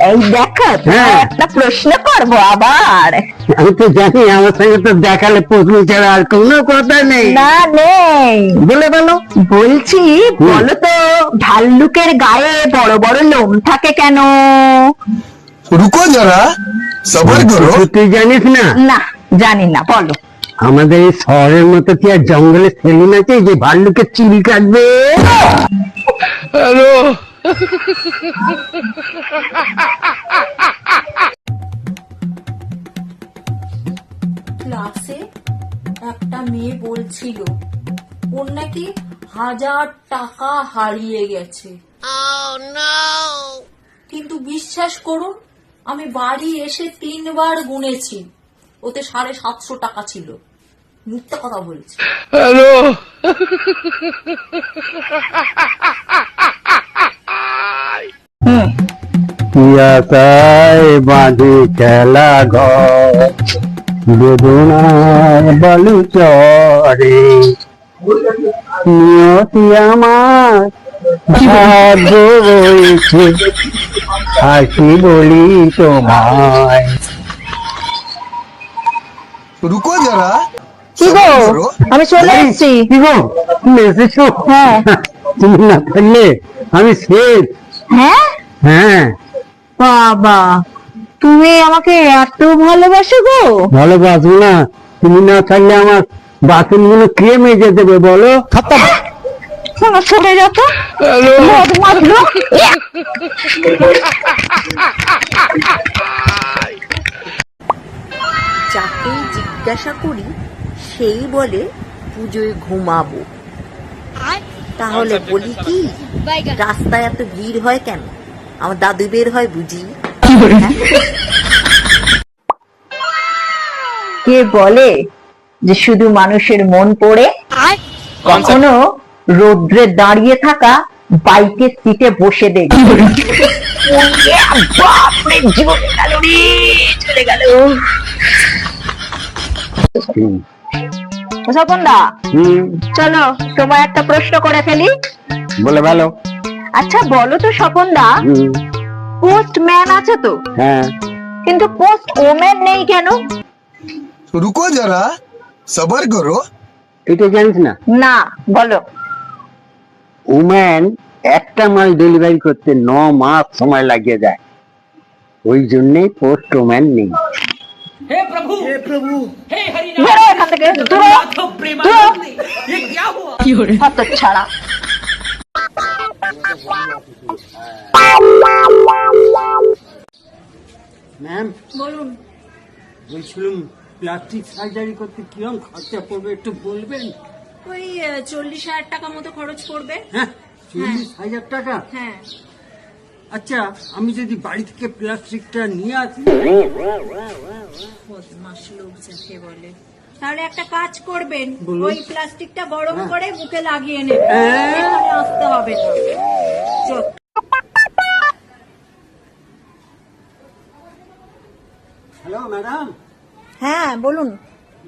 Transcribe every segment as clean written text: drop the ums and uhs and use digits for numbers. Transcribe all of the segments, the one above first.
এই দেখো একটা প্রশ্ন করবো আবার। আমি তো জানি আমার সঙ্গে তো দেখালে প্রশ্ন ছাড়া আর কোনো কথা নেই। না নেই, বলে বলো। বলছি বলো তো, ভাল্লুকের গায়ে বড় বড় লোম থাকে কেন? रुको जरा सबर करो। তুই জানিস না? না জানি না, বলো। আমাদের এই শহরের মতো কি আর জঙ্গলে সেলুন আছে যে ভাল্লুকের চুল কাটবে? हेलो ক্লাসে একটা মেয়ে বলছিল ওর নাকি 1000 টাকা হারিয়ে গেছে। কিন্তু বিশ্বাস করুন, আমি বাড়ি এসে 3 বার গুনেছি, ওতে 750 টাকা ছিল। মিথ্যা কথা বলছি। हेलो পিয়াসায় বাঁধি খেলা ঘর বেদনার বালু চরে নিয়তি আমার ভাগ্য রয়েছে হাসি বলি তোমায়। रुको जरा কি গো, सबर करो। আমি চলে এসেছি। কি গো, তুমি এসেছো? হ্যাঁ। তুমি না থাকলে আমি শেষ। হ্যাঁ হ্যাঁ, বাবা, তুমি আমাকে এত ভালোবাসো গো? ভালোবাসবো না? তুমি না থাকলে আমার বাসন গুলো কে মেজে দেবে বলো? চলে যত যাকে জিজ্ঞাসা করি সেই বলে পুজোয় ঘুমাবো। তাহলে বলি কি, রাস্তায় এত ভিড় হয় কেন? আমার দাদু বের হয় বুঝি? কে বলে যে শুধু মানুষের মন পড়ে? কখনো রোদ্রে দাঁড়িয়ে থাকা বাইকের সিটে বসে দেখি। বাপরে, জীবন গেল রে, চলে গেল। স্বপনদা, চলো তোমার একটা প্রশ্ন করে ফেলি। বলে ভালো। আচ্ছা বলো তো স্বপনদা, পোস্টম্যান আছে তো, হ্যাঁ, কিন্তু পোস্ট ওম্যান নেই কেন? रुको जरा सबर करो। এটা জানিস না? না, বলো। উম্যান একটা মাল ডেলিভারি করতে 9 মাস সময় লাগিয়ে যায়, ওই জন্যই পোস্ট ওম্যান নেই। বেরো এখান থেকে, দূর হও, দূর হও। হতচ্ছাড়া। ম্যাম বলুন। বলছিলাম প্লাস্টিক সার্জারি করতে কিরকম খরচা পড়বে একটু বলবেন? ওই 40,000 টাকা মতো খরচ পড়বে। হ্যাঁ, 40,000 টাকা? হ্যাঁ। আচ্ছা, আমি যদি বাড়ি থেকে প্লাস্টিকটা নিয়ে আসি? বদমাশ লোক যাকে বলে। তাহলে একটা কাজ করবেন, বলুন। ওই প্লাস্টিকটা গরম করে মুখে লাগিয়ে নেবেন, এখানে আসতে হবে না। চল। হ্যালো ম্যাডাম, হ্যাঁ বলুন।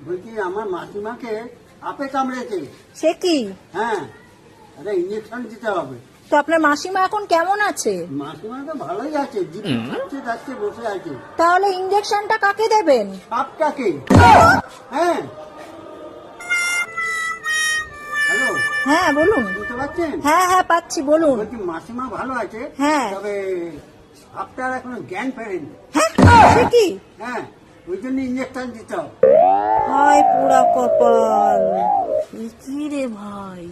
বলছি আমার মাসিমাকে সাপে কামড়েছে। সে কি? হ্যাঁ, একটা ইঞ্জেকশন দিতে হবে। তো আপনার মাসিমা এখন কেমন আছে? মাসিমা তো ভালোই আছে, যাচ্ছে বসে আছে। তাহলে ইঞ্জেকশনটা কাকে দেবেন? সাপটাকে। হ্যাঁ, হ্যালো, হ্যাঁ বলুন। বুঝতে পারছেন? হ্যাঁ হ্যাঁ পাচ্ছি, বলুন। বলছি মাসিমা ভালো আছে, হ্যাঁ। তবে সাপটার এখনো জ্ঞান ফেরেনি। হ্যাঁ, সে কি? হ্যাঁ, ওই জন্য ইঞ্জেকশন দিতে হবে। হায় পুরা কপাল, এ কি রে ভাই।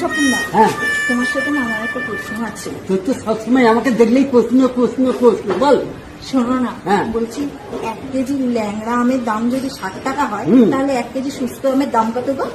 স্বপনদা, হ্যাঁ, তোমার সাথে না আমার একটা প্রশ্ন আছে। তুই তো সবসময় আমাকে দেখলেই প্রশ্ন প্রশ্ন প্রশ্ন, বল। শোনো না, হ্যাঁ। বলছি 1 কেজি ল্যাংড়া আমের দাম যদি 60 টাকা হয়, তাহলে 1 কেজি সুস্থ আমের দাম কত গো?